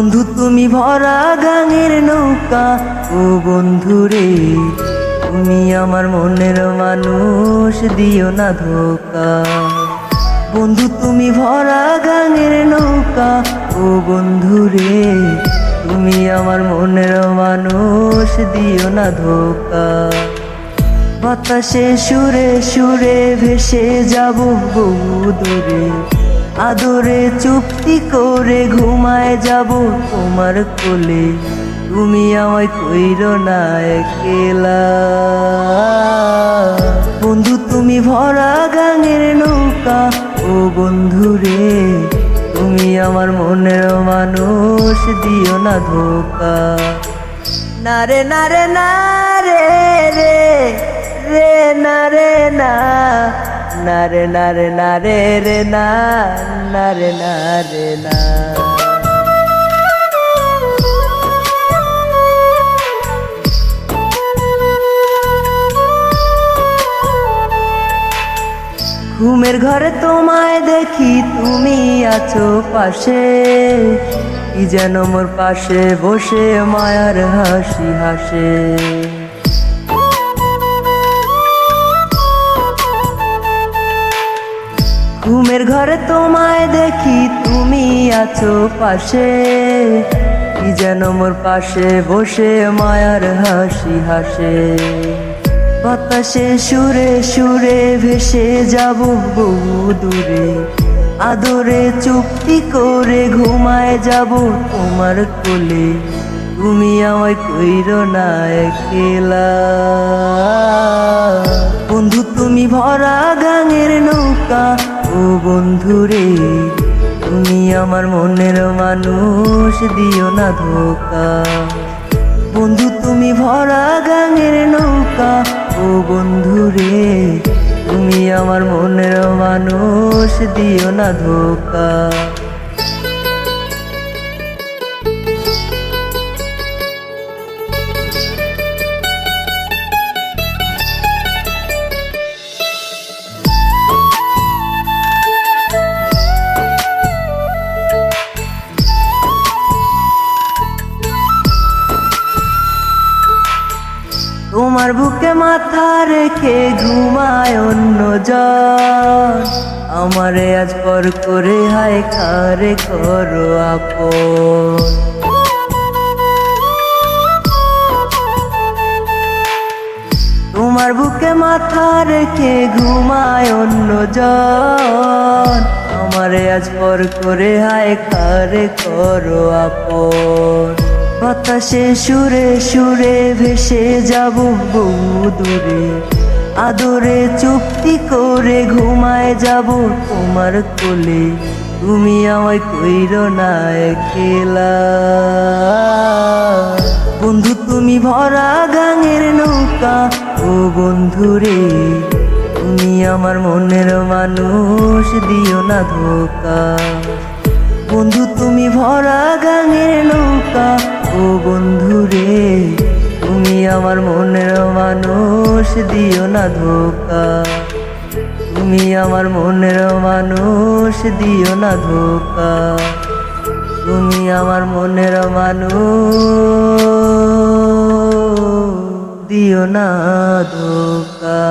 বন্ধু তুমি ভরা গাঙের নৌকা, ও বন্ধু রে তুমি আমার মনের মানুষ, দিও না ধোকা। বন্ধু তুমি ভরা গাঙের নৌকা, ও বন্ধু রে তুমি আমার মনের মানুষ, দিও না ধোকা। বাতাসে সুরে সুরে ভেসে যাব বহু দূরে, আদরে চুক্তি করে ঘুমায় যাব তোমার কোলে, তুমি আমায় কইরো না একলা। বন্ধু তুমি ভরা গাঙের নৌকা, ও বন্ধু রে তুমি আমার মনের মানুষ, দিও না ধোকা। না রে না রে না রে রে রে না রে না, না রে না রে না রে রে না, না রে না রে না। ঘুমের ঘরে তোমায় দেখি তুমি আছো পাশে, কি যেন মোর পাশে বসে মায়ার হাসি হাসে। ঘুমের ঘরে তোমায় দেখি তুমি আছো পাশে, কি যেন মোর পাশে বসে মায়ার হাসি হাসে। বাতাসে সুরে সুরে ভেসে যাব বহু দূরে, আদরে চুক্তি করে ঘুমায় যাব তোমার কোলে, তুমি আমায় কইরো না একলা। বন্ধু তুমি ভরা গাঙের নৌকা, ও বন্ধু রে তুমি আমার মনের মানুষ, দিও না ধোকা। বন্ধু তুমি ভরা গাঙের নৌকা, ও বন্ধু রে তুমি আমার মনের মানুষ, দিও না ধোকা। তোমার বুকে মাথা রেখে ঘুমায় অন্যজন, আমারে আজ পর করে হায় কারে করো আপন। তোমার বুকে মাথা রেখে ঘুমায় অন্যজন, আমারে আজ পর করে হায় কারে করো আপন। বাতাসে সুরে সুরে ভেসে যাব বহু দূরে, আদরে চুক্তি করে ঘুমায় যাব তোমার কোলে, তুমি আমায় কইরো না একলা। বন্ধু তুমি ভরা গাঙের নৌকা, ও বন্ধু রে তুমি আমার মনের মানুষ, দিও না ধোকা। বন্ধু তুমি ভরা গাঙের নৌকা, ও বন্ধু রে তুমি আমার মনের মানুষ, দিও না ধোকা। তুমি আমার মনের মানুষ, দিও না ধোকা। তুমি আমার মনের মানুষ, দিও না ধোকা।